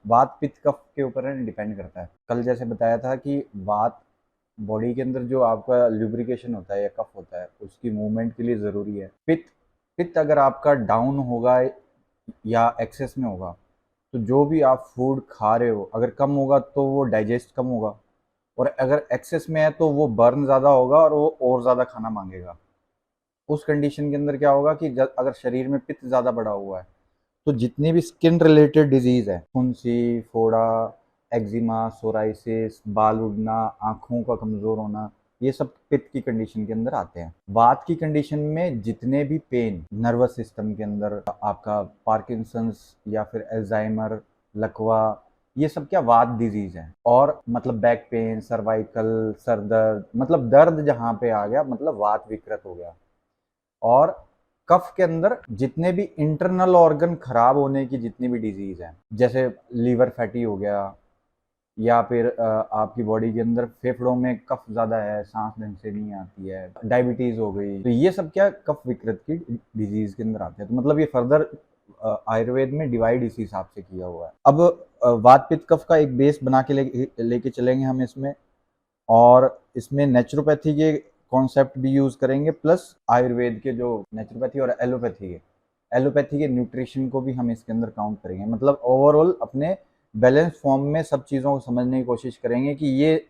वात पित्त कफ के ऊपर है डिपेंड करता है। कल जैसे बताया था कि वात बॉडी के अंदर जो आपका ल्यूब्रिकेशन होता है या कफ होता है उसकी मूवमेंट के लिए ज़रूरी है। पित्त पित्त अगर आपका डाउन होगा या एक्सेस में होगा तो जो भी आप फूड खा रहे हो अगर कम होगा तो वो डाइजेस्ट कम होगा, और अगर एक्सेस में है तो वो बर्न ज़्यादा होगा और ज़्यादा खाना मांगेगा। उस कंडीशन के अंदर क्या होगा कि अगर शरीर में पित्त ज़्यादा बढ़ा हुआ है तो जितनी भी स्किन रिलेटेड डिजीज़ है, फुंसी, फोड़ा, एक्जिमा, सोराइसिस, बाल उड़ना, आँखों का कमज़ोर होना, ये सब पित्त की कंडीशन के अंदर आते हैं। वात की कंडीशन में जितने भी पेन नर्वस सिस्टम के अंदर आपका पार्किंसंस या फिर अल्जाइमर, लकवा, ये सब क्या वात डिजीज़ है। और मतलब बैक पेन, सर्वाइकल, सर दर्द, मतलब दर्द जहाँ पे आ गया मतलब वात विकृत हो गया। और कफ के अंदर जितने भी इंटरनल ऑर्गन खराब होने की जितनी भी डिजीज हैं, जैसे लीवर फैटी हो गया, या फिर आपकी बॉडी के अंदर फेफड़ों में कफ ज़्यादा है, सांस ढंग से नहीं आती है, डायबिटीज़ हो गई, तो ये सब क्या कफ विकृत की डिजीज के अंदर आते हैं। तो मतलब ये फर्दर आयुर्वेद में डिवाइड इसी हिसाब से किया हुआ है। अब वात पित्त कफ का एक बेस बना के लेके चलेंगे हम इसमें, और इसमें नेचुरोपैथी के कॉन्सेप्ट भी यूज़ करेंगे, प्लस आयुर्वेद के जो नेचुरोपैथी और एलोपैथी के न्यूट्रिशन को भी हम इसके अंदर काउंट करेंगे। मतलब ओवरऑल अपने बैलेंस फॉर्म में सब चीज़ों को समझने की कोशिश करेंगे कि ये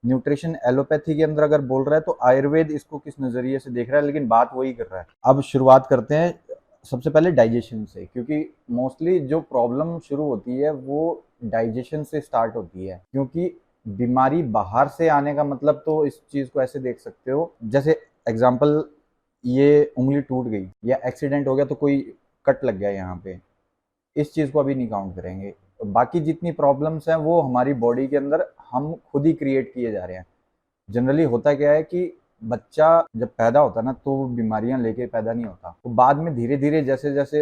न्यूट्रिशन एलोपैथी के अंदर अगर बोल रहा है तो आयुर्वेद इसको किस नज़रिए से देख रहा है, लेकिन बात वही कर रहा है। अब शुरुआत करते हैं सबसे पहले डाइजेशन से, क्योंकि मोस्टली जो प्रॉब्लम शुरू होती है वो डाइजेशन से स्टार्ट होती है। क्योंकि बीमारी बाहर से आने का मतलब, तो इस चीज़ को ऐसे देख सकते हो, जैसे एग्जाम्पल ये उंगली टूट गई या एक्सीडेंट हो गया तो कोई कट लग गया यहाँ पे, इस चीज़ को अभी नहीं काउंट करेंगे। बाकी जितनी प्रॉब्लम्स हैं वो हमारी बॉडी के अंदर हम खुद ही क्रिएट किए जा रहे हैं। जनरली होता क्या है कि बच्चा जब पैदा होता है ना तो वो बीमारियां लेके पैदा नहीं होता, तो बाद में धीरे धीरे जैसे जैसे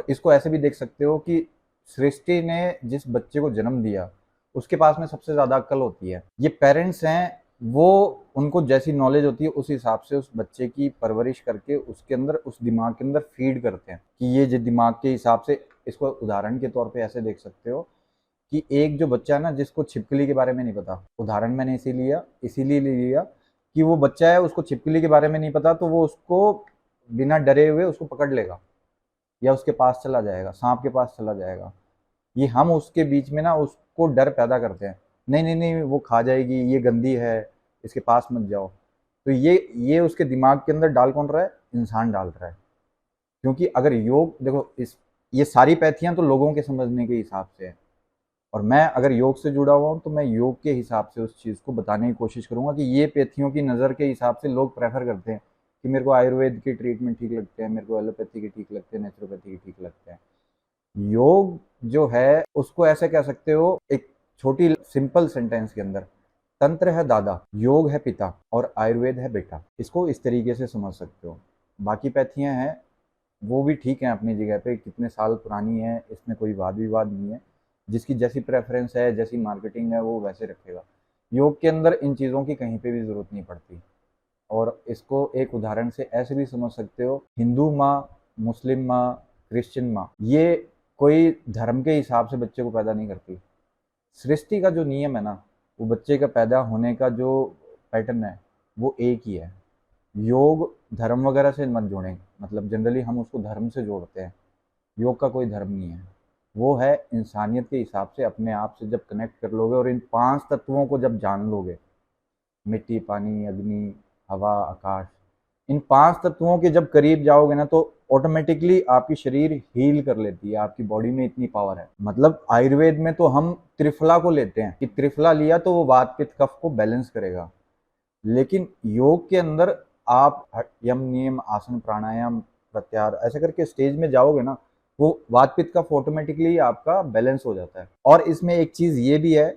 इसको ऐसे भी देख सकते हो कि सृष्टि ने जिस बच्चे को जन्म दिया उसके पास में सबसे ज्यादा अक्ल होती है। ये पेरेंट्स हैं, वो उनको जैसी नॉलेज होती है उस हिसाब से उस बच्चे की परवरिश करके उसके अंदर उस दिमाग के अंदर फीड करते हैं कि ये जो दिमाग के हिसाब से। इसको उदाहरण के तौर पे ऐसे देख सकते हो कि एक जो बच्चा है ना जिसको छिपकली के बारे में नहीं पता, उदाहरण मैंने इसीलिए ले लिया कि वो बच्चा है उसको छिपकली के बारे में नहीं पता, तो वो उसको बिना डरे हुए उसको पकड़ लेगा या उसके पास चला जाएगा, सांप के पास चला जाएगा। ये हम उसके बीच में ना उसको डर पैदा करते हैं, नहीं नहीं नहीं वो खा जाएगी, ये गंदी है, इसके पास मत जाओ। तो ये उसके दिमाग के अंदर डाल कौन रहा है? इंसान डाल रहा है। क्योंकि अगर योग देखो, इस ये सारी पैथियां तो लोगों के समझने के हिसाब से है, और मैं अगर योग से जुड़ा हुआ हूँ तो मैं योग के हिसाब से उस चीज़ को बताने की कोशिश करूँगा कि ये पैथियों की नज़र के हिसाब से लोग प्रेफर करते हैं कि मेरे को आयुर्वेद के ट्रीटमेंट ठीक लगते हैं, मेरे को एलोपैथी के ठीक लगते हैं, नेचुरोपैथी के ठीक लगते हैं। योग जो है उसको ऐसे कह सकते हो एक छोटी सिंपल सेंटेंस के अंदर, तंत्र है दादा, योग है पिता और आयुर्वेद है बेटा। इसको इस तरीके से समझ सकते हो। बाकी पैथियाँ हैं वो भी ठीक हैं अपनी जगह पे, कितने साल पुरानी है इसमें कोई वाद विवाद नहीं है। जिसकी जैसी प्रेफरेंस है, जैसी मार्केटिंग है, वो वैसे रखेगा। योग के अंदर इन चीज़ों की कहीं पे भी ज़रूरत नहीं पड़ती। और इसको एक उदाहरण से ऐसे भी समझ सकते हो, हिंदू माँ, मुस्लिम माँ, क्रिश्चियन माँ, ये कोई धर्म के हिसाब से बच्चे को पैदा नहीं करती। सृष्टि का जो नियम है ना, वो बच्चे का पैदा होने का जो पैटर्न है वो एक ही है। योग धर्म वगैरह से मत जोड़ें, मतलब जनरली हम उसको धर्म से जोड़ते हैं। योग का कोई धर्म नहीं है, वो है इंसानियत के हिसाब से। अपने आप से जब कनेक्ट कर लोगे और इन 5 तत्वों को जब जान लोगे, मिट्टी, पानी, अग्नि, हवा, आकाश, इन 5 तत्वों के जब करीब जाओगे ना तो ऑटोमेटिकली आपकी शरीर हील कर लेती है। आपकी बॉडी में इतनी पावर है। मतलब आयुर्वेद में तो हम त्रिफला को लेते हैं कि त्रिफला लिया तो वो वात पित्त कफ को बैलेंस करेगा, लेकिन योग के अंदर आप यम नियम आसन प्राणायाम प्रत्याहार ऐसे करके स्टेज में जाओगे ना, वो वात पित्त कफ ऑटोमेटिकली आपका बैलेंस हो जाता है। और इसमें एक चीज ये भी है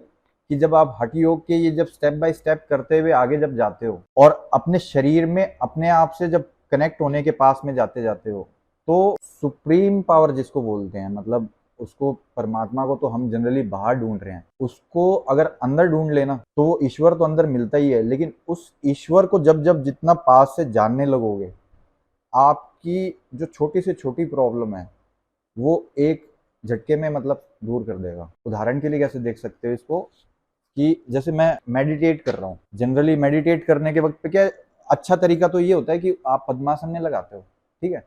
कि जब आप हठ योग के ये जब स्टेप बाय स्टेप करते हुए आगे जब जाते हो और अपने शरीर में अपने आप से जब कनेक्ट होने के पास में जाते जाते हो, तो सुप्रीम पावर जिसको बोलते हैं, मतलब उसको परमात्मा को तो हम जनरली बाहर ढूंढ रहे हैं, उसको अगर अंदर ढूंढ लेना तो वो ईश्वर तो अंदर मिलता ही है। लेकिन उस ईश्वर को जब जब जितना पास से जानने लगोगे, आपकी जो छोटी से छोटी प्रॉब्लम है वो एक झटके में मतलब दूर कर देगा। उदाहरण के लिए कैसे देख सकते हो इसको, कि जैसे मैं मेडिटेट कर रहा हूँ, जनरली मेडिटेट करने के वक्त पे क्या अच्छा तरीका तो ये होता है कि आप पद्मासन में लगाते हो, ठीक है।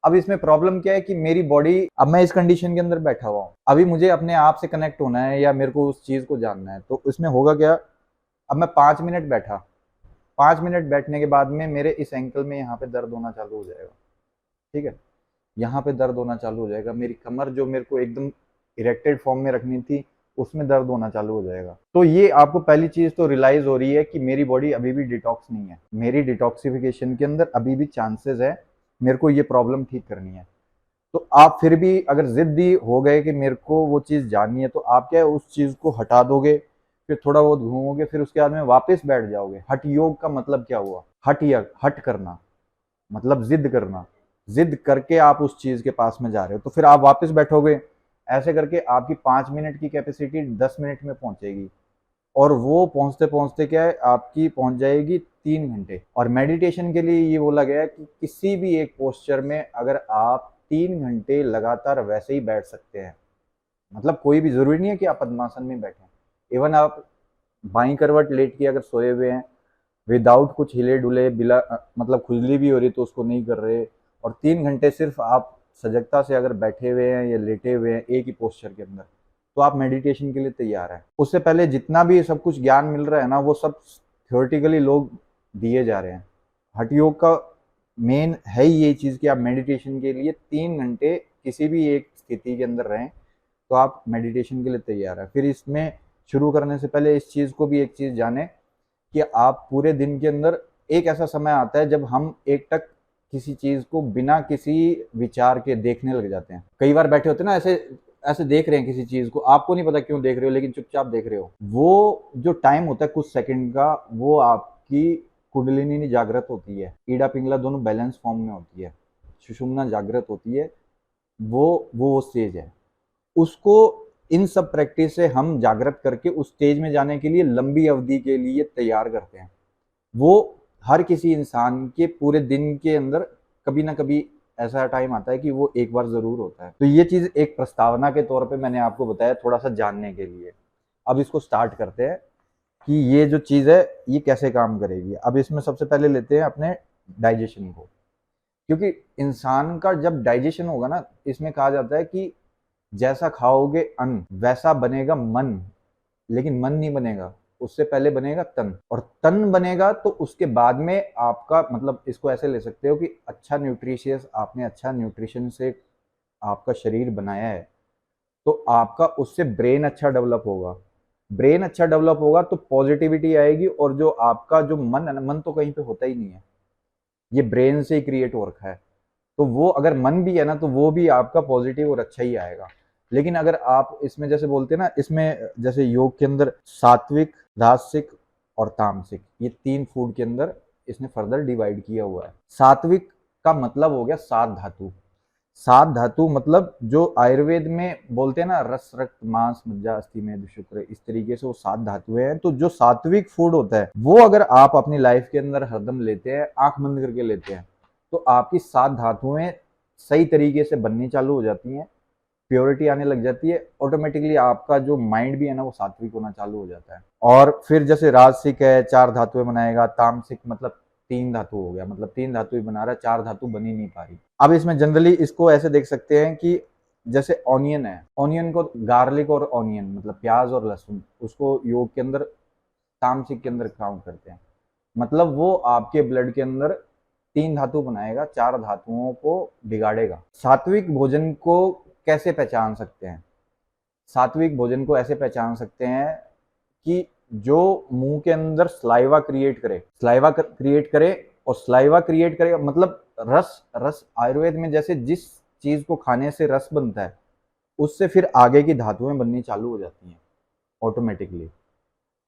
अब इसमें प्रॉब्लम क्या है कि मेरी बॉडी, अब मैं इस कंडीशन के अंदर बैठा हुआ हूँ, अभी मुझे अपने आप से कनेक्ट होना है या मेरे को उस चीज को जानना है, तो इसमें होगा क्या, अब मैं 5 मिनट बैठा, 5 मिनट बैठने के बाद में मेरे इस एंकल में यहाँ पे दर्द होना चालू हो जाएगा, ठीक है, यहाँ पे दर्द होना चालू हो जाएगा, मेरी कमर जो मेरे को एकदम इरेक्टेड फॉर्म में रखनी थी उसमें दर्द होना चालू हो जाएगा। तो ये आपको पहली चीज तो रियलाइज हो रही है कि मेरी बॉडी अभी भी डिटॉक्स नहीं है, मेरी डिटॉक्सिफिकेशन के अंदर अभी भी चांसेस है, मेरे को ये प्रॉब्लम ठीक करनी है। तो आप फिर भी अगर जिद्दी हो गए कि मेरे को वो चीज़ जाननी है, तो आप क्या है उस चीज़ को हटा दोगे, फिर थोड़ा बहुत घूमोगे, फिर उसके बाद में वापस बैठ जाओगे। हठ योग का मतलब क्या हुआ, हट करना, मतलब जिद करना, जिद करके आप उस चीज़ के पास में जा रहे हो, तो फिर आप वापस बैठोगे, ऐसे करके आपकी 5 मिनट की कैपेसिटी 10 मिनट में पहुंचेगी, और वो पहुंचते पहुंचते क्या है आपकी पहुंच जाएगी 3 घंटे। और मेडिटेशन के लिए ये बोला गया है कि किसी भी एक पोस्चर में अगर आप 3 घंटे लगातार वैसे ही बैठ सकते हैं, मतलब कोई भी जरूरी नहीं है कि आप पद्मासन में बैठें, इवन आप बाई करवट लेट के अगर सोए हुए हैं विदाउट कुछ हिले डुले, बिला मतलब खुजली भी हो रही तो उसको नहीं कर रहे, और 3 घंटे सिर्फ आप सजगता से अगर बैठे हुए हैं या लेटे हुए हैं एक ही पोस्चर के अंदर, तो आप मेडिटेशन के लिए तैयार हैं। उससे पहले जितना भी सब कुछ ज्ञान मिल रहा है ना, वो सब थियोरेटिकली लोग दिए जा रहे हैं। हठ योग का मेन है ही ये चीज़ कि आप मेडिटेशन के लिए 3 घंटे किसी भी एक स्थिति के अंदर रहें, तो आप मेडिटेशन के लिए तैयार हैं। फिर इसमें शुरू करने से पहले इस चीज़ को भी एक चीज़ जाने कि आप पूरे दिन के अंदर एक ऐसा समय आता है जब हम एकटक किसी चीज को बिना किसी विचार के देखने लग जाते हैं। कई बार बैठे होते हैं ना, ऐसे ऐसे देख रहे हैं किसी चीज को, आपको नहीं पता क्यों देख रहे हो, लेकिन चुपचाप देख रहे हो। वो जो टाइम होता है कुछ सेकंड का, वो आपकी कुंडलिनी जागृत होती है, ईड़ा पिंगला दोनों बैलेंस फॉर्म में होती है, सुषुम्ना जागृत होती है, वो स्टेज है। उसको इन सब प्रैक्टिस से हम जागृत करके उस स्टेज में जाने के लिए लंबी अवधि के लिए तैयार करते हैं। वो हर किसी इंसान के पूरे दिन के अंदर कभी ना कभी ऐसा टाइम आता है कि वो एक बार जरूर होता है। तो ये चीज एक प्रस्तावना के तौर पे मैंने आपको बताया, थोड़ा सा जानने के लिए। अब इसको स्टार्ट करते हैं कि ये जो चीज है ये कैसे काम करेगी। अब इसमें सबसे पहले लेते हैं अपने डाइजेशन को, क्योंकि इंसान का जब डाइजेशन होगा ना, इसमें कहा जाता है कि जैसा खाओगे अन्न वैसा बनेगा मन, लेकिन मन नहीं बनेगा, उससे पहले बनेगा तन, और तन बनेगा तो उसके बाद में आपका, मतलब इसको ऐसे ले सकते हो कि अच्छा न्यूट्रिशियस, आपने अच्छा न्यूट्रिशन से आपका शरीर बनाया है, तो आपका उससे ब्रेन अच्छा डेवलप होगा। ब्रेन अच्छा डेवलप होगा तो पॉजिटिविटी आएगी, और जो आपका जो मन है ना, मन तो कहीं पे होता ही नहीं है, ये ब्रेन से ही क्रिएट हो रखा है, तो वो अगर मन भी है ना तो वो भी आपका पॉजिटिव और अच्छा ही आएगा। लेकिन अगर आप इसमें जैसे बोलते हैं ना, इसमें जैसे योग के अंदर सात्विक, राजसिक और तामसिक, ये 3 फूड के अंदर इसने फर्दर डिवाइड किया हुआ है। सात्विक का मतलब हो गया 7 धातु। 7 धातु मतलब जो आयुर्वेद में बोलते हैं ना, रस रक्त मांस मज्जा अस्थि मेद शुक्र, इस तरीके से वो 7 धातुएं हैं। तो जो सात्विक फूड होता है वो अगर आप अपनी लाइफ के अंदर हरदम लेते हैं, आंख बंद करके लेते हैं, तो आपकी 7 धातुएं सही तरीके से बननी चालू हो जाती हैं, प्योरिटी आने लग जाती है, ऑटोमेटिकली आपका जो माइंड भी है ना वो सात्विक होना चालू हो जाता है। और फिर जैसे राजसिक है 4 धातुएं बनाएगा, तामसिक मतलब 3 धातु हो गया, मतलब 3 धातु ही बना रहा है, 4 धातु बन ही नहीं पा रही। अब इसमें जनरली इसको ऐसे देख सकते हैं कि जैसे ऑनियन है, ऑनियन को गार्लिक और ऑनियन मतलब प्याज और लहसुन, उसको योग के अंदर तामसिक के अंदर काउंट करते हैं। मतलब वो आपके ब्लड के अंदर 3 धातु बनाएगा, 4 धातुओं को बिगाड़ेगा। सात्विक भोजन को कैसे पहचान सकते हैं? सात्विक भोजन को ऐसे पहचान सकते हैं कि जो मुंह के अंदर स्लाइवा क्रिएट करे, और स्लाइवा क्रिएट करे मतलब रस, रस आयुर्वेद में जैसे जिस चीज को खाने से रस बनता है, उससे फिर आगे की धातुएं बननी चालू हो जाती हैं ऑटोमेटिकली।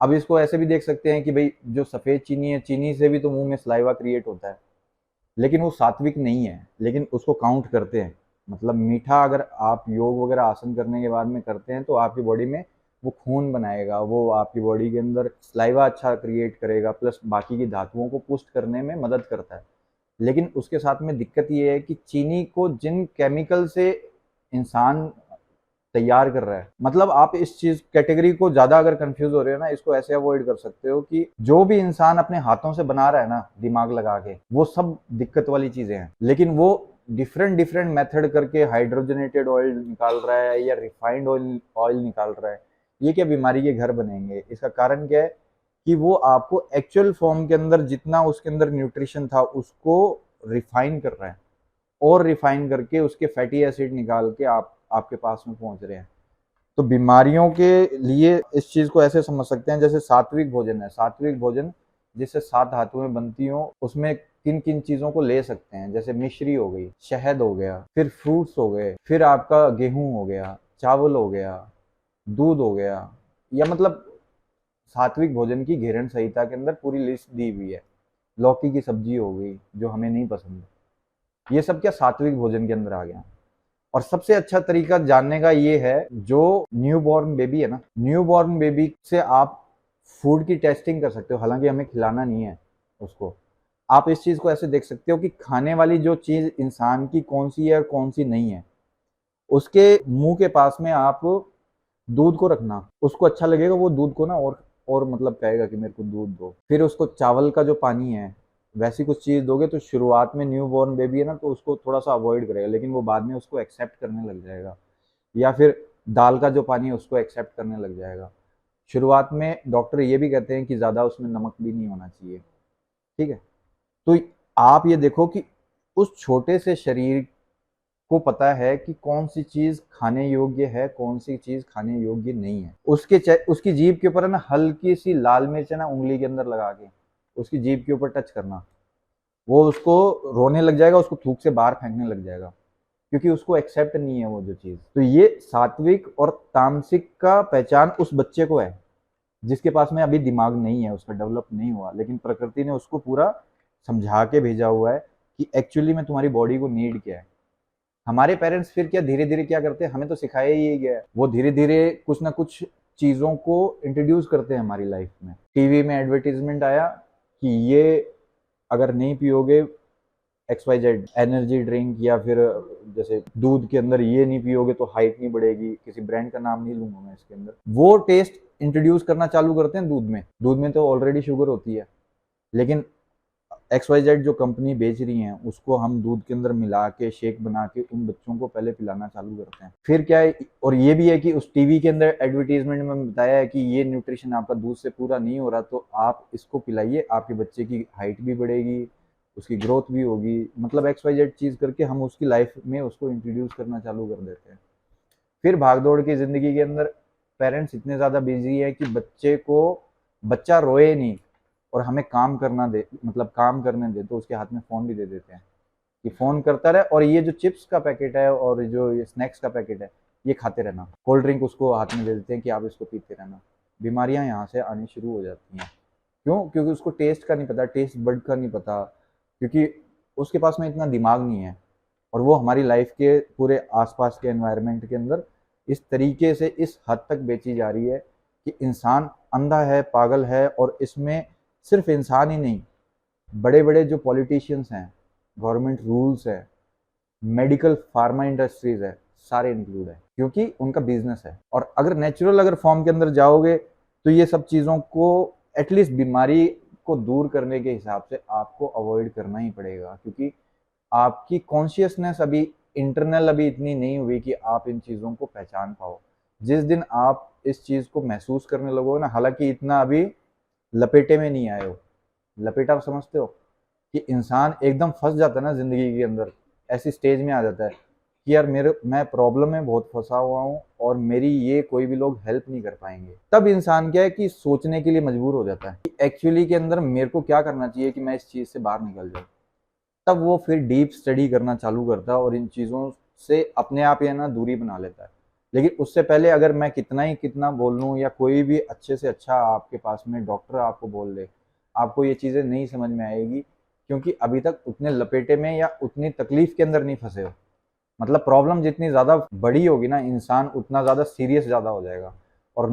अब इसको ऐसे भी देख सकते हैं कि भाई जो सफेद चीनी है, चीनी से भी तो मुंह में स्लाइवा क्रिएट होता है, लेकिन वो सात्विक नहीं है, लेकिन उसको काउंट करते हैं। मतलब मीठा अगर आप योग वगैरह आसन करने के बाद में करते हैं तो आपकी बॉडी में वो खून बनाएगा, वो आपकी बॉडी के अंदर स्लाइवा अच्छा क्रिएट करेगा, प्लस बाकी की धातुओं को पुष्ट करने में मदद करता है। लेकिन उसके साथ में दिक्कत ये है कि चीनी को जिन केमिकल से इंसान तैयार कर रहा है। मतलब आप इस चीज कैटेगरी को ज्यादा अगर कंफ्यूज हो रहे हो ना, इसको ऐसे अवॉइड कर सकते हो कि जो भी इंसान अपने हाथों से बना रहा है ना दिमाग लगा के, वो सब दिक्कत वाली चीजें हैं। लेकिन वो डिफरेंट डिफरेंट मेथड करके हाइड्रोजनेटेड ऑयल निकाल रहा है या रिफाइंड ऑयल निकाल रहा है, ये क्या बीमारी के घर बनेंगे? इसका कारण क्या है कि वो आपको एक्चुअल फॉर्म के अंदर जितना उसके अंदर न्यूट्रिशन था उसको रिफाइन कर रहा है, और रिफाइन करके उसके फैटी एसिड निकाल के आपके पास में पहुंच रहे हैं। तो बीमारियों के लिए इस चीज को ऐसे समझ सकते हैं जैसे सात्विक भोजन है। सात्विक भोजन जिससे 7 धातुएं बनती हो, उसमें किन किन चीजों को ले सकते हैं, जैसे मिश्री हो गई, शहद हो गया, फिर फ्रूट्स हो गए, फिर आपका गेहूं हो गया, चावल हो गया, दूध हो गया, या मतलब सात्विक भोजन की घेरण संहिता के अंदर पूरी लिस्ट दी हुई है। लौकी की सब्जी हो गई जो हमें नहीं पसंद, ये सब क्या सात्विक भोजन के अंदर आ गया। और सबसे अच्छा तरीका जानने का ये है, जो न्यू बॉर्न बेबी है ना, न्यू बॉर्न बेबी से आप फूड की टेस्टिंग कर सकते हो। हालांकि हमें खिलाना नहीं है उसको, आप इस चीज को ऐसे देख सकते हो कि खाने वाली जो चीज इंसान की कौन सी है और कौन सी नहीं है, उसके मुंह के पास में आप दूध को रखना, उसको अच्छा लगेगा, वो दूध को ना और मतलब कहेगा कि मेरे को दूध दो। फिर उसको चावल का जो पानी है वैसी कुछ चीज दोगे तो शुरुआत में न्यू बॉर्न बेबी है ना, तो उसको थोड़ा सा अवॉइड करेगा, लेकिन वो बाद में उसको एक्सेप्ट करने लग जाएगा। या फिर दाल का जो पानी है उसको एक्सेप्ट करने लग जाएगा। शुरुआत में डॉक्टर ये भी कहते हैं कि ज़्यादा उसमें नमक भी नहीं होना चाहिए, ठीक है। तो आप ये देखो कि उस छोटे से शरीर को पता है कि कौन सी चीज़ खाने योग्य है, कौन सी चीज़ खाने योग्य नहीं है। उसकी जीभ के ऊपर है ना हल्की सी लाल मिर्च है ना, उंगली के अंदर लगा के उसकी जीभ के ऊपर टच करना, वो उसको रोने लग जाएगा, उसको थूक से बाहर फेंकने लग जाएगा, क्योंकि उसको एक्सेप्ट नहीं है वो जो चीज़। तो ये सात्विक और तामसिक का पहचान उस बच्चे को है जिसके पास में अभी दिमाग नहीं है, उसका डेवलप नहीं हुआ, लेकिन प्रकृति ने उसको पूरा समझा के भेजा हुआ है कि एक्चुअली में तुम्हारी बॉडी को नीड क्या है। हमारे पेरेंट्स फिर क्या धीरे धीरे क्या करते हैं, हमें तो सिखाया ही गया है, वो धीरे धीरे कुछ ना कुछ चीज़ों को इंट्रोड्यूस करते हैं हमारी लाइफ में। टीवी में एडवर्टीजमेंट आया कि ये अगर नहीं पियोगे XYZ एनर्जी ड्रिंक, या फिर जैसे दूध के अंदर ये नहीं पियोगे तो हाइट नहीं बढ़ेगी, किसी ब्रांड का नाम नहीं लूंगा मैं इसके अंदर, वो टेस्ट इंट्रोड्यूस करना चालू करते हैं दूध में तो ऑलरेडी शुगर होती है, लेकिन XYZ जो कंपनी बेच रही है उसको हम दूध के अंदर मिला के शेक बना के उन बच्चों को पहले पिलाना चालू करते हैं। फिर क्या है, और ये भी है कि उस टीवी के अंदर एडवर्टीजमेंट में बताया है कि ये न्यूट्रिशन आपका दूध से पूरा नहीं हो रहा, तो आप इसको पिलाइए, आपके बच्चे की हाइट भी बढ़ेगी, उसकी ग्रोथ भी होगी। मतलब XYZ चीज़ करके हम उसकी लाइफ में उसको इंट्रोड्यूस करना चालू कर देते हैं। फिर भागदौड़ की ज़िंदगी के अंदर पेरेंट्स इतने ज़्यादा बिजी है कि बच्चा रोए नहीं और हमें काम करना दे, मतलब काम करने दे, तो उसके हाथ में फ़ोन भी दे देते हैं कि फ़ोन करता रहे, और ये जो चिप्स का पैकेट है और जो ये स्नैक्स का पैकेट है ये खाते रहना, कोल्ड ड्रिंक उसको हाथ में दे देते हैं कि आप इसको पीते रहना। बीमारियां यहाँ से आनी शुरू हो जाती हैं। क्यों? क्योंकि उसको टेस्ट का नहीं पता, टेस्ट बड का नहीं पता, क्योंकि उसके पास में इतना दिमाग नहीं है, और वो हमारी लाइफ के पूरे आसपास के एनवायरनमेंट के अंदर इस तरीके से इस हद तक बेची जा रही है कि इंसान अंधा है, पागल है। और इसमें सिर्फ इंसान ही नहीं, बड़े बड़े जो पॉलिटिशियंस हैं, गवर्नमेंट रूल्स है, मेडिकल फार्मा इंडस्ट्रीज है, सारे इंक्लूड है, क्योंकि उनका बिजनेस है। और अगर नेचुरल अगर फॉर्म के अंदर जाओगे तो ये सब चीज़ों को एटलीस्ट बीमारी को दूर करने के हिसाब से आपको अवॉइड करना ही पड़ेगा, क्योंकि आपकी कॉन्शियसनेस अभी इंटरनल अभी इतनी नहीं हुई कि आप इन चीज़ों को पहचान पाओ। जिस दिन आप इस चीज़ को महसूस करने लगोगे ना, हालांकि इतना अभी लपेटे में नहीं आए हो, लपेटा आप समझते हो कि इंसान एकदम फंस जाता है ना ज़िंदगी के अंदर, ऐसी स्टेज में आ जाता है कि यार मैं प्रॉब्लम में बहुत फंसा हुआ हूँ और मेरी ये कोई भी लोग हेल्प नहीं कर पाएंगे। तब इंसान क्या है कि सोचने के लिए मजबूर हो जाता है कि एक्चुअली के अंदर मेरे को क्या करना चाहिए कि मैं इस चीज़ से बाहर निकल जाऊँ। तब वो फिर डीप स्टडी करना चालू करता है और इन चीज़ों से अपने आप ही ना दूरी बना लेता है। लेकिन उससे पहले अगर मैं कितना बोल लूँ, या कोई भी अच्छे से अच्छा आपके पास में डॉक्टर आपको बोल दे, आपको ये चीज़ें नहीं समझ में आएगी, क्योंकि अभी तक उतने लपेटे में या उतनी तकलीफ के अंदर नहीं फंसे हो। मतलब प्रॉब्लम जितनी ज़्यादा बड़ी होगी ना, इंसान उतना ज़्यादा सीरियस ज़्यादा हो जाएगा। और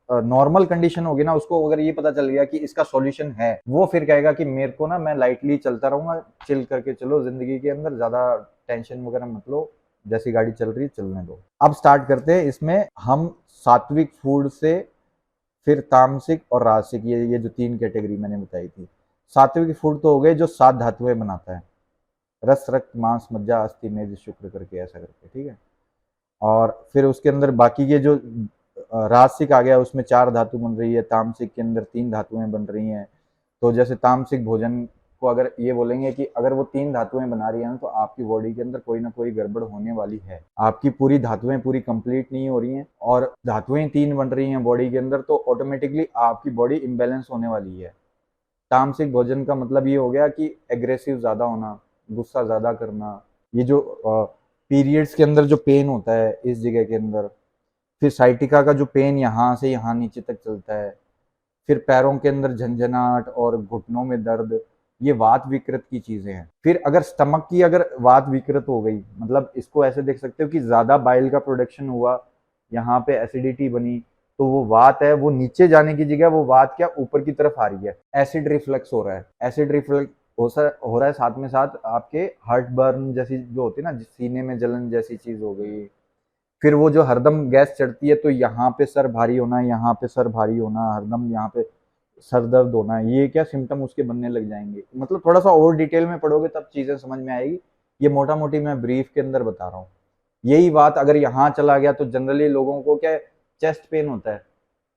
नॉर्मल कंडीशन होगी ना, उसको अगर ये पता चल गया कि इसका सॉल्यूशन है, वो फिर कहेगा कि मेरे को ना, मैं लाइटली चलता रहूँगा, चिल करके चलो ज़िंदगी के अंदर, ज़्यादा टेंशन वगैरह मत लो, जैसी गाड़ी चल रही है चलने दो। अब स्टार्ट करते हैं। इसमें हम सात्विक फूड से फिर तामसिक और राजसिक, ये जो 3 कैटेगरी मैंने बताई थी। सात्विक फूड तो हो गए जो 7 धातुएं बनाता है, रस, रक्त, मांस, मज्जा, अस्थि, मेद, शुक्र करके, ऐसा करके, ठीक है। और फिर उसके अंदर बाकी के जो राजसिक आ गया, उसमें 4 धातु बन रही है, तामसिक के अंदर 3 धातुएं बन रही हैं। तो जैसे तामसिक भोजन को अगर ये बोलेंगे कि अगर वो 3 धातुएं बना रही है ना, तो आपकी बॉडी के अंदर कोई ना कोई गड़बड़ होने वाली है। आपकी पूरी धातुएं पूरी कंप्लीट नहीं हो रही हैं, और धातुएं 3 बन रही हैं बॉडी के अंदर, तो ऑटोमेटिकली आपकी बॉडी इम्बेलेंस होने वाली है। तामसिक भोजन का मतलब ये हो गया कि एग्रेसिव ज़्यादा होना, गुस्सा ज़्यादा करना, ये जो पीरियड्स के अंदर जो पेन होता है इस जगह के अंदर, फिर साइटिका का जो पेन यहाँ से यहाँ नीचे तक चलता है, फिर पैरों के अंदर झंझनाहट और घुटनों में दर्द, ये वात विकृत की चीजें हैं। फिर अगर स्टमक की अगर वात विकृत हो गई, मतलब इसको ऐसे देख सकते हो कि ज्यादा बाइल का प्रोडक्शन हुआ, यहाँ पे एसिडिटी बनी, तो वो वात है वो नीचे जाने की जगह वो वात क्या ऊपर की तरफ आ रही है, एसिड रिफ्लक्स हो रहा है। एसिड रिफ्लक्स हो रहा है, साथ में साथ आपके हार्ट बर्न जैसी जो होती है ना, सीने में जलन जैसी चीज हो गई। फिर वो जो हरदम गैस चढ़ती है, तो यहाँ पे सर भारी होना, यहाँ पे सर भारी होना, हरदम यहाँ पे सर दर्द होना, ये क्या सिम्टम उसके बनने लग जाएंगे। मतलब थोड़ा सा और डिटेल में पढ़ोगे तब चीजें समझ में आएगी। ये मोटा मोटी मैं ब्रीफ के अंदर बता रहा हूँ। यही बात अगर यहाँ चला गया तो जनरली लोगों को क्या चेस्ट पेन होता है,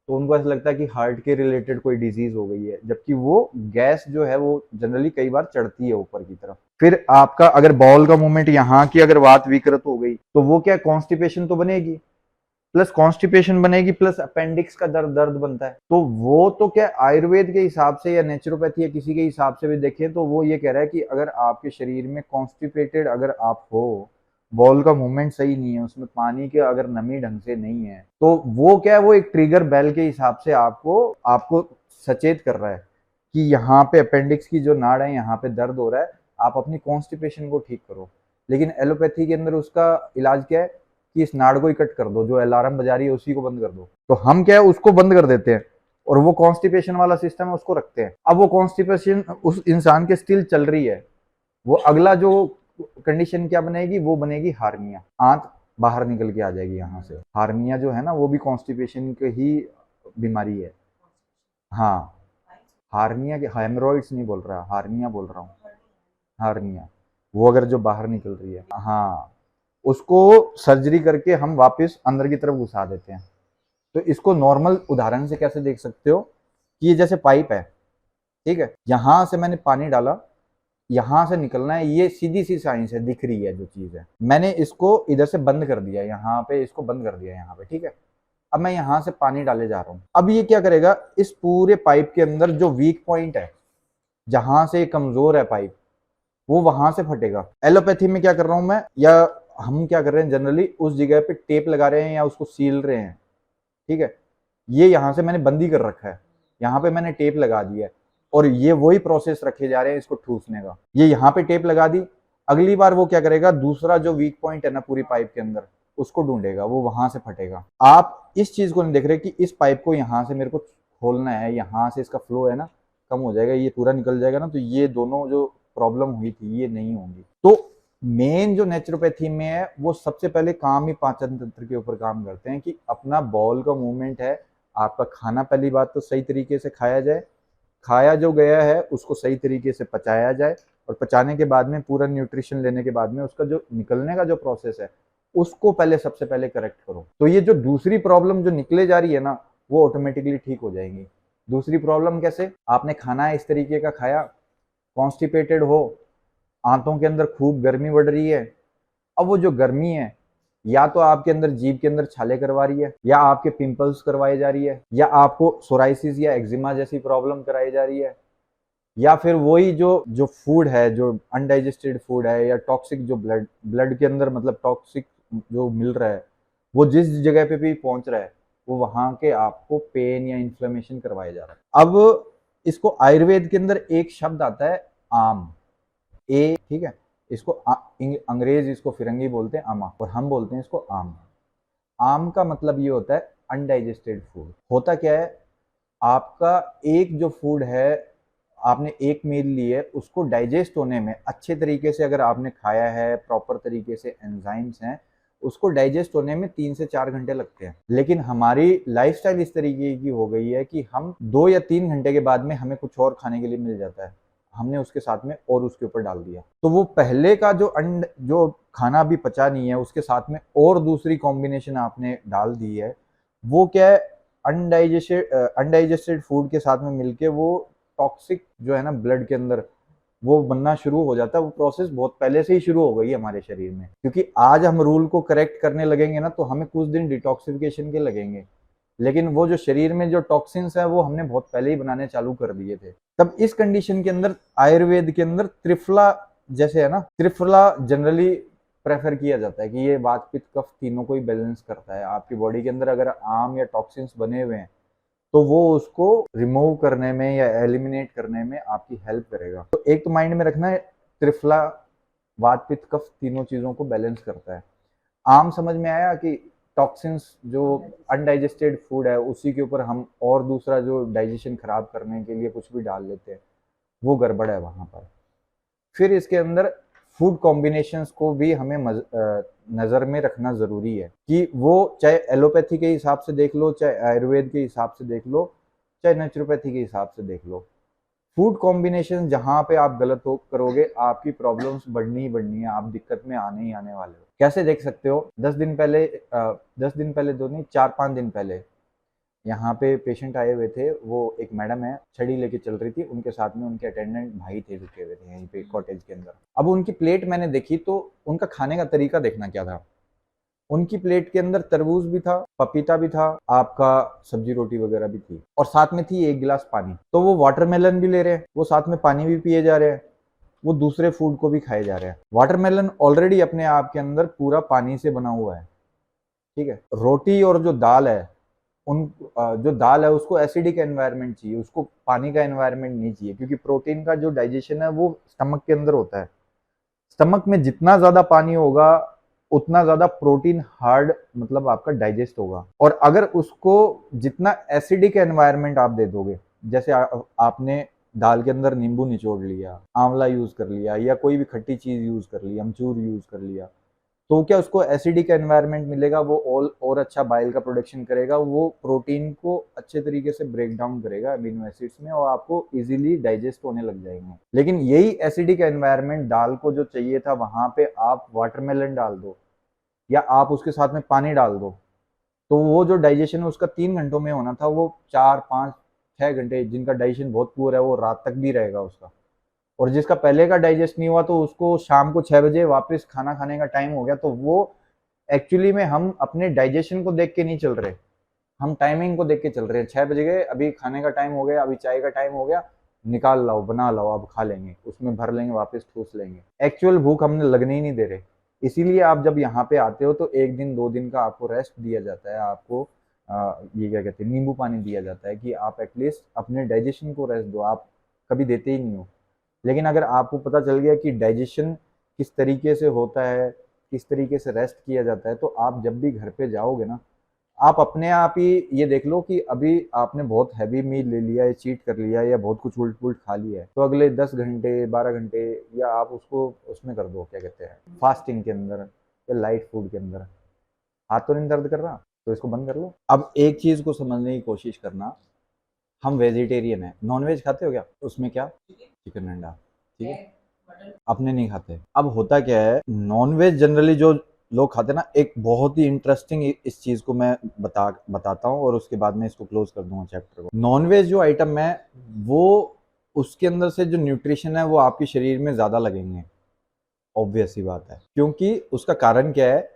तो उनको ऐसा लगता है कि हार्ट के रिलेटेड कोई डिजीज हो गई है, जबकि वो गैस जो है वो जनरली कई बार चढ़ती है ऊपर की तरफ। फिर आपका अगर बॉल का मूवमेंट यहाँ की अगर वात विकृत हो गई, तो वो क्या कॉन्स्टिपेशन तो बनेगी, प्लस कॉन्स्टिपेशन बनेगी प्लस अपेंडिक्स का दर्द बनता है। तो वो तो क्या आयुर्वेद के हिसाब से या नेचुरोपैथी या किसी के हिसाब से भी देखें, तो वो ये कह रहा है कि अगर आपके शरीर में कॉन्स्टिपेटेड अगर आप हो, बॉल का मूवमेंट सही नहीं है, उसमें पानी के अगर नमी ढंग से नहीं है, तो वो क्या है, वो एक ट्रिगर बेल के हिसाब से आपको सचेत कर रहा है कि यहाँ पे अपेंडिक्स की जो नाड़ है, यहाँ पे दर्द हो रहा है, आप अपनी कॉन्स्टिपेशन को ठीक करो। लेकिन एलोपैथी के अंदर उसका इलाज क्या है कि इस नाड़ को ही कट कर दो, जो अलार्म बजा रही है उसी को बंद कर दो। तो हम क्या है उसको बंद कर देते हैं, और वो कॉन्स्टिपेशन वाला सिस्टम है उसको रखते हैं। अब वो कॉन्स्टिपेशन उस इंसान के स्टिल चल रही है, वो अगला जो कंडीशन क्या बनेगी, वो बनेगी हार्निया, आंत बाहर निकल के आ जाएगी यहाँ से। हार्निया जो है ना, वो भी कॉन्स्टिपेशन की ही बीमारी है। हाँ, हार्निया के, हेमरोइड्स नहीं बोल रहा, हार्निया बोल रहा हूँ, हार्निया, वो अगर जो बाहर निकल रही है, हाँ, उसको सर्जरी करके हम वापस अंदर की तरफ घुसा देते हैं। तो इसको नॉर्मल उदाहरण से कैसे देख सकते हो कि ये जैसे पाइप है, ठीक है, यहां से मैंने पानी डाला, यहां से निकलना है, ये सीधी सी साइंस है, दिख रही है जो चीज है। मैंने इसको इधर से बंद कर दिया, यहाँ पे इसको बंद कर दिया यहाँ पे, ठीक है। अब मैं यहाँ से पानी डाले जा रहा हूँ। अब ये क्या करेगा, इस पूरे पाइप के अंदर जो वीक पॉइंट है, जहां से कमजोर है पाइप, वो वहां से फटेगा। एलोपैथी में क्या कर रहा हूं मैं, या हम क्या कर रहे हैं जनरली, उस जगह पे टेप लगा रहे हैं या उसको सील रहे हैं, ठीक है। ये यहाँ से मैंने बंदी कर रखा है, यहाँ पे मैंने टेप लगा दिया है, और ये वही प्रोसेस रखे जा रहे हैं इसको ठूसने का। ये यहाँ पे टेप लगा दी, अगली बार वो क्या करेगा, दूसरा जो वीक पॉइंट है ना पूरी पाइप के अंदर, उसको ढूंढेगा, वो वहां से फटेगा। आप इस चीज को नहीं देख रहे कि इस पाइप को यहाँ से मेरे को खोलना है, यहाँ से इसका फ्लो है ना कम हो जाएगा, ये पूरा निकल जाएगा ना, तो ये दोनों जो प्रॉब्लम हुई थी ये नहीं होंगी। तो मेन जो नेचुरोपैथी में है, वो सबसे पहले काम ही पाचन तंत्र के ऊपर काम करते हैं कि अपना बॉल का मूवमेंट है, आपका खाना पहली बात तो सही तरीके से खाया जाए, खाया जो गया है उसको सही तरीके से पचाया जाए, और पचाने के बाद में पूरा न्यूट्रिशन लेने के बाद में उसका जो निकलने का जो प्रोसेस है उसको पहले सबसे पहले करेक्ट करो। तो ये जो दूसरी प्रॉब्लम जो निकले जा रही है ना, वो ऑटोमेटिकली ठीक हो जाएंगी। दूसरी प्रॉब्लम कैसे, आपने खाना इस तरीके का खाया, कॉन्स्टिपेटेड हो, आंतों के अंदर खूब गर्मी बढ़ रही है। अब वो जो गर्मी है, या तो आपके अंदर जीभ के अंदर छाले करवा रही है, या आपके पिंपल्स करवाई जा रही है, या आपको सोराइसिस या एक्जिमा जैसी प्रॉब्लम कराई जा रही है, या फिर वही जो जो फूड है, जो अनडाइजेस्टेड फूड है, या टॉक्सिक जो ब्लड के अंदर मतलब टॉक्सिक जो मिल रहा है, वो जिस जगह पे भी पहुंच रहा है, वो वहां के आपको पेन या इन्फ्लेमेशन करवाया जा रहा है। अब इसको आयुर्वेद के अंदर एक शब्द आता है आम, ए, ठीक है, इसको अंग्रेज इसको फिरंगी बोलते हैं अमा, और हम बोलते हैं इसको आम। आम का मतलब ये होता है अनडाइजेस्टेड फूड। होता क्या है, आपका एक जो फूड है आपने एक मील ली है, उसको डाइजेस्ट होने में अच्छे तरीके से अगर आपने खाया है, प्रॉपर तरीके से एंजाइम्स हैं, उसको डाइजेस्ट होने में 3 से 4 घंटे लगते हैं। लेकिन हमारी लाइफ़स्टाइल इस तरीके की हो गई है कि हम 2 या 3 घंटे के बाद में हमें कुछ और खाने के लिए मिल जाता है। हमने उसके साथ में और उसके ऊपर डाल दिया। तो वो पहले का जो खाना अभी पचा नहीं है, उसके साथ में और दूसरी कॉम्बिनेशन आपने डाल दी है, वो क्या है, अनडाइजेस्टेड फूड के साथ में मिलके वो टॉक्सिक जो है ना ब्लड के अंदर वो बनना शुरू हो जाता है। वो प्रोसेस बहुत पहले से ही शुरू हो गई है हमारे शरीर में, क्योंकि आज हम रूल को करेक्ट करने लगेंगे ना तो हमें कुछ दिन डिटॉक्सिफिकेशन के लगेंगे, लेकिन वो जो शरीर में जो टॉक्सिन्स है वो हमने बहुत पहले ही बनाने चालू कर दिए थे। तब इस कंडीशन के अंदर आयुर्वेद के अंदर त्रिफला, जैसे है ना, त्रिफला जनरली प्रेफर किया जाता है कि ये वात पित्त कफ तीनों को ही बैलेंस करता है। आपकी बॉडी के अंदर अगर आम या टॉक्सिन्स बने हुए हैं तो वो उसको रिमूव करने में या एलिमिनेट करने में आपकी हेल्प करेगा। तो एक तो माइंड में रखना है, त्रिफला वात पित्त कफ तीनों चीजों को बैलेंस करता है। आम समझ में आया कि टॉक्सिन्स जो अनडाइजेस्टेड फूड है उसी के ऊपर हम और दूसरा जो डाइजेशन खराब करने के लिए कुछ भी डाल लेते हैं, वो गड़बड़ है वहां पर। फिर इसके अंदर फूड कॉम्बिनेशंस को भी हमें नज़र में रखना ज़रूरी है कि वो चाहे एलोपैथी के हिसाब से देख लो, चाहे आयुर्वेद के हिसाब से देख लो, चाहे नेचुरोपैथी के हिसाब से देख लो। फूड कॉम्बिनेशन जहाँ पे आप गलत हो करोगे, आपकी प्रॉब्लम्स बढ़नी ही बढ़नी है, आप दिक्कत में आने ही आने वाले हो। कैसे देख सकते हो, 10 दिन पहले तो नहीं, 4-5 दिन पहले यहाँ पे पेशेंट आए हुए थे। वो एक मैडम है, छड़ी लेके चल रही थी, उनके साथ में उनके अटेंडेंट भाई थे, रुके हुए थे यहीं पे कॉटेज के अंदर। अब उनकी प्लेट मैंने देखी तो उनका खाने का तरीका देखना क्या था। उनकी प्लेट के अंदर तरबूज भी था, पपीता भी था, आपका सब्जी रोटी वगैरह भी थी, और साथ में थी 1 गिलास पानी। तो वो वाटरमेलन भी ले रहे हैं, वो साथ में पानी भी पिए जा रहे हैं, वो दूसरे फूड को भी खाए जा रहे हैं। वाटरमेलन ऑलरेडी अपने आप के अंदर पूरा पानी से बना हुआ है, ठीक है। रोटी और जो दाल है, उन जो दाल है उसको एसिडिक एनवायरनमेंट चाहिए, उसको पानी का एनवायरनमेंट नहीं चाहिए, क्योंकि प्रोटीन का जो डाइजेशन है वो स्टमक के अंदर होता है। स्टमक में जितना ज्यादा पानी होगा उतना ज्यादा प्रोटीन हार्ड मतलब आपका डाइजेस्ट होगा। और अगर उसको जितना एसिडिक एनवायरनमेंट आप दे दोगे, जैसे आपने दाल के अंदर नींबू निचोड़ लिया, आंवला यूज कर लिया, या कोई भी खट्टी चीज यूज कर ली, अमचूर यूज कर लिया, तो क्या उसको एसिडिक एनवायरनमेंट मिलेगा, वो और अच्छा बाइल का प्रोडक्शन करेगा, वो प्रोटीन को अच्छे तरीके से ब्रेक डाउन करेगा अमीनो एसिड्स में, और आपको इजीली डाइजेस्ट होने लग जाएंगे। लेकिन यही एसिडिक एनवायरनमेंट दाल को जो चाहिए था, वहां पे आप वाटरमेलन डाल दो या आप उसके साथ में पानी डाल दो, तो वो जो डाइजेशन है उसका 3 घंटों में होना था, वो 4-5-6 घंटे, जिनका डाइजेशन बहुत पुअर है वो रात तक भी रहेगा उसका। और जिसका पहले का डाइजेस्ट नहीं हुआ तो उसको शाम को 6 बजे वापस खाना खाने का टाइम हो गया, तो वो एक्चुअली में हम अपने डाइजेशन को देख के नहीं चल रहे, हम टाइमिंग को देख के चल रहे हैं। 6 बज गए, अभी खाने का टाइम हो गया, अभी चाय का टाइम हो गया, निकाल लाओ, बना लाओ, अब खा लेंगे, उसमें भर लेंगे, वापस ठूस लेंगे। एक्चुअल भूख हमने लगने ही नहीं दे रहे। इसीलिए आप जब यहाँ पे आते हो तो 1 दिन 2 दिन का आपको रेस्ट दिया जाता है, आपको ये क्या कहते हैं, नींबू पानी दिया जाता है कि आप एटलीस्ट अपने डाइजेशन को रेस्ट दो। आप कभी देते ही नहीं हो। लेकिन अगर आपको पता चल गया कि डाइजेशन किस तरीके से होता है, किस तरीके से रेस्ट किया जाता है, तो आप जब भी घर पे जाओगे ना, आप अपने आप ही ये देख लो कि अभी आपने बहुत हैवी मील ले लिया है, चीट कर लिया है, या बहुत कुछ उल्ट पुल्ट खा लिया है, तो अगले 10 घंटे 12 घंटे या आप उसको उसमें कर दो, क्या कहते हैं, फास्टिंग के अंदर या लाइट फूड के अंदर। हाथ तो नहीं दर्द कर रहा, तो इसको बंद कर लो। अब एक चीज को समझने की कोशिश करना, हम वेजिटेरियन है, नॉनवेज खाते हो क्या? उसमें क्या, चिकन अंडा, ठीक है, अपने नहीं खाते। अब होता क्या है, नॉनवेज जनरली जो लोग खाते हैं ना, एक बहुत ही इंटरेस्टिंग इस चीज को मैं बताता हूँ और उसके बाद में इसको क्लोज कर दूंगा चैप्टर को। नॉनवेज जो आइटम है वो, उसके अंदर से जो न्यूट्रिशन है वो आपके शरीर में ज्यादा लगेंगे, ऑब्वियस सी बात है। क्योंकि उसका कारण क्या है,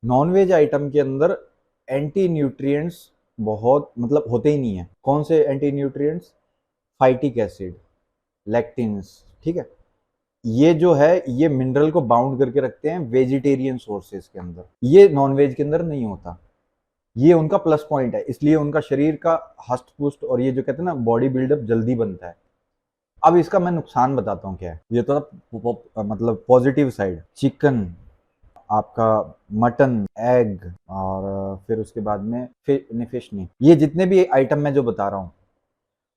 नॉनवेज आइटम के अंदर एंटी न्यूट्रिएंट्स बहुत मतलब होते ही नहीं है। कौन से anti nutrients? Phytic acid, lectins, ठीक है। ये जो है ये मिनरल को बाउंड करके रखते हैं वेजिटेरियन सोर्सेज के अंदर, ये नॉनवेज के अंदर नहीं होता। ये उनका प्लस पॉइंट है, इसलिए उनका शरीर का हष्ट पुष्ट और ये जो कहते हैं ना बॉडी बिल्डअप जल्दी बनता है। अब इसका मैं नुकसान बताता हूँ क्या है। ये तो मतलब पॉजिटिव साइड, चिकन, आपका मटन, एग, और फिर उसके बाद में फिश नहीं, ये जितने भी आइटम मैं जो बता रहा हूँ,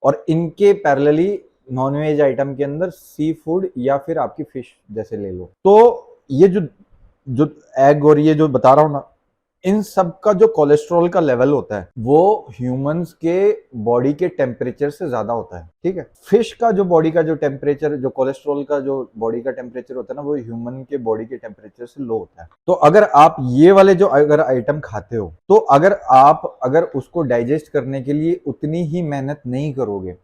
और इनके पैरेलली नॉनवेज आइटम के अंदर सी फूड या फिर आपकी फिश जैसे ले लो, तो ये जो जो एग और ये जो बता रहा हूं ना, इन सब का जो कोलेस्ट्रॉल का लेवल होता है वो ह्यूमंस के बॉडी के टेम्परेचर से ज्यादा होता है, ठीक है। फिश का जो बॉडी का जो टेम्परेचर, जो कोलेस्ट्रॉल का जो बॉडी का टेम्परेचर होता है ना, वो ह्यूमन के बॉडी के टेम्परेचर से लो होता है। तो अगर आप ये वाले जो अगर आइटम खाते हो, तो अगर उसको डाइजेस्ट करने के लिए उतनी ही मेहनत नहीं करोगे,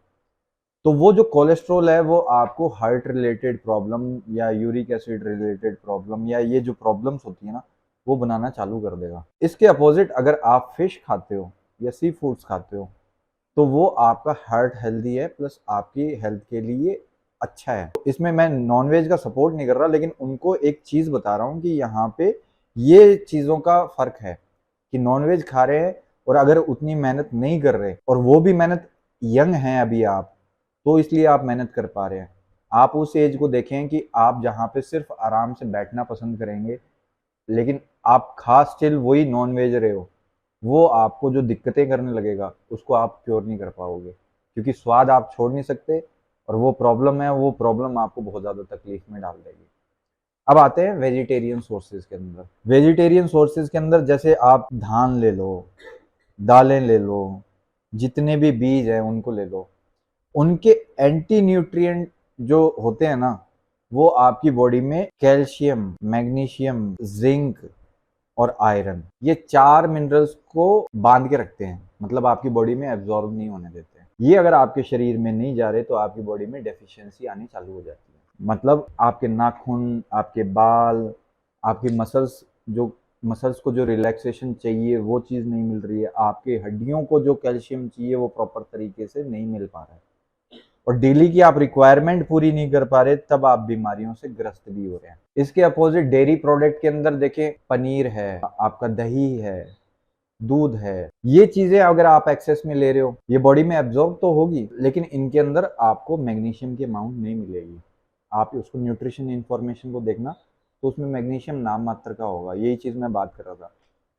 तो वो जो कोलेस्ट्रॉल है वो आपको हार्ट रिलेटेड प्रॉब्लम या यूरिक एसिड रिलेटेड प्रॉब्लम या ये जो प्रॉब्लम्स होती है ना, वो बनाना चालू कर देगा। इसके अपोजिट अगर आप फिश खाते हो या सी फूड्स खाते हो, तो वो आपका हार्ट हेल्दी है, प्लस आपकी हेल्थ के लिए अच्छा है। इसमें मैं नॉनवेज का सपोर्ट नहीं कर रहा, लेकिन उनको एक चीज़ बता रहा हूँ कि यहाँ पे ये चीज़ों का फ़र्क है कि नॉनवेज खा रहे हैं और अगर उतनी मेहनत नहीं कर रहे, और वो भी मेहनत, यंग हैं अभी आप, तो इसलिए आप मेहनत कर पा रहे हैं। आप उस एज को देखें कि आप जहाँ पे सिर्फ आराम से बैठना पसंद करेंगे, लेकिन आप खा स्टिल वही नॉन वेज रहे हो, वो आपको जो दिक्कतें करने लगेगा उसको आप क्योर नहीं कर पाओगे, क्योंकि स्वाद आप छोड़ नहीं सकते, और वो प्रॉब्लम है, वो प्रॉब्लम आपको बहुत ज़्यादा तकलीफ में डाल देगी। अब आते हैं वेजिटेरियन सोर्सेज के अंदर। वेजिटेरियन सोर्सेज के अंदर जैसे आप धान ले लो, दालें ले लो, जितने भी बीज हैं उनको ले लो, उनके एंटी न्यूट्रिएंट जो होते हैं ना, वो आपकी बॉडी में कैल्शियम, मैग्नीशियम, जिंक और आयरन, ये 4 मिनरल्स को बांध के रखते हैं, मतलब आपकी बॉडी में एब्जॉर्ब नहीं होने देते हैं। ये अगर आपके शरीर में नहीं जा रहे तो आपकी बॉडी में डेफिशिएंसी आनी चालू हो जाती है। मतलब आपके नाखून, आपके बाल, आपकी मसल्स को जो रिलैक्सेशन चाहिए वो चीज़ नहीं मिल रही है, आपके हड्डियों को जो कैल्शियम चाहिए वो प्रॉपर तरीके से नहीं मिल पा रहा है, और डेली की आप रिक्वायरमेंट पूरी नहीं कर पा रहे, तब आप बीमारियों से ग्रस्त भी हो रहे हैं। इसके अपोजिट डेयरी प्रोडक्ट के अंदर देखें, पनीर है, आपका दही है, दूध है, ये चीजें अगर आप एक्सेस में ले रहे हो, ये बॉडी में एब्जॉर्ब तो होगी, लेकिन इनके अंदर आपको मैग्नीशियम की अमाउंट नहीं मिलेगी। आप उसको न्यूट्रिशन इंफॉर्मेशन को देखना, तो उसमें मैग्नीशियम नाम मात्र का होगा। यही चीज मैं बात कर रहा था,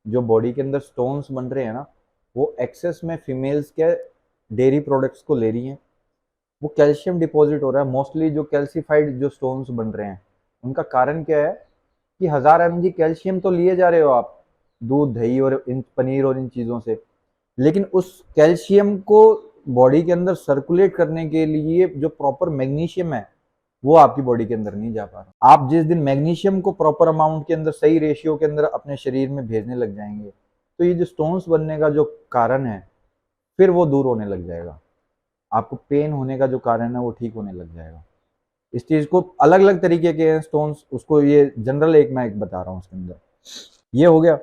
जो बॉडी के अंदर स्टोन्स बन रहे हैं ना, वो एक्सेस में फीमेल्स के डेयरी प्रोडक्ट्स को ले रही हैं, वो कैल्शियम डिपॉजिट हो रहा है। मोस्टली जो कैल्सीफाइड जो स्टोन्स बन रहे हैं, उनका कारण क्या है कि 1000 mg कैल्शियम तो लिए जा रहे हो आप दूध, दही और इन पनीर और इन चीज़ों से, लेकिन उस कैल्शियम को बॉडी के अंदर सर्कुलेट करने के लिए जो प्रॉपर मैग्नीशियम है, वो आपकी बॉडी के अंदर नहीं जा पा रहा। आप जिस दिन मैग्नीशियम को प्रॉपर अमाउंट के अंदर, सही रेशियो के अंदर अपने शरीर में भेजने लग जाएंगे, तो ये जो स्टोन्स बनने का जो कारण है, फिर वो दूर होने लग जाएगा। आपको पेन होने का जो कारण है वो ठीक होने लग जाएगा। इस चीज को अलग अलग तरीके के हैं स्टोन्स, उसको ये जनरल मैं एक बता रहा हूँ उसके अंदर, ये हो गया।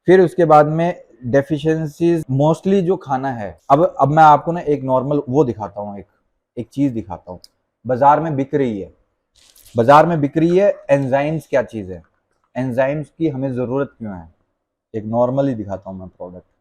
फिर उसके बाद में डेफिशिएंसीज मोस्टली जो खाना है, अब मैं आपको ना एक नॉर्मल वो दिखाता हूँ, एक चीज दिखाता हूँ, बाजार में बिक रही है, एंजाइम्स क्या चीज है, एंजाइम्स की हमें जरूरत क्यों है, एक नॉर्मली दिखाता हूँ मैं प्रोडक्ट।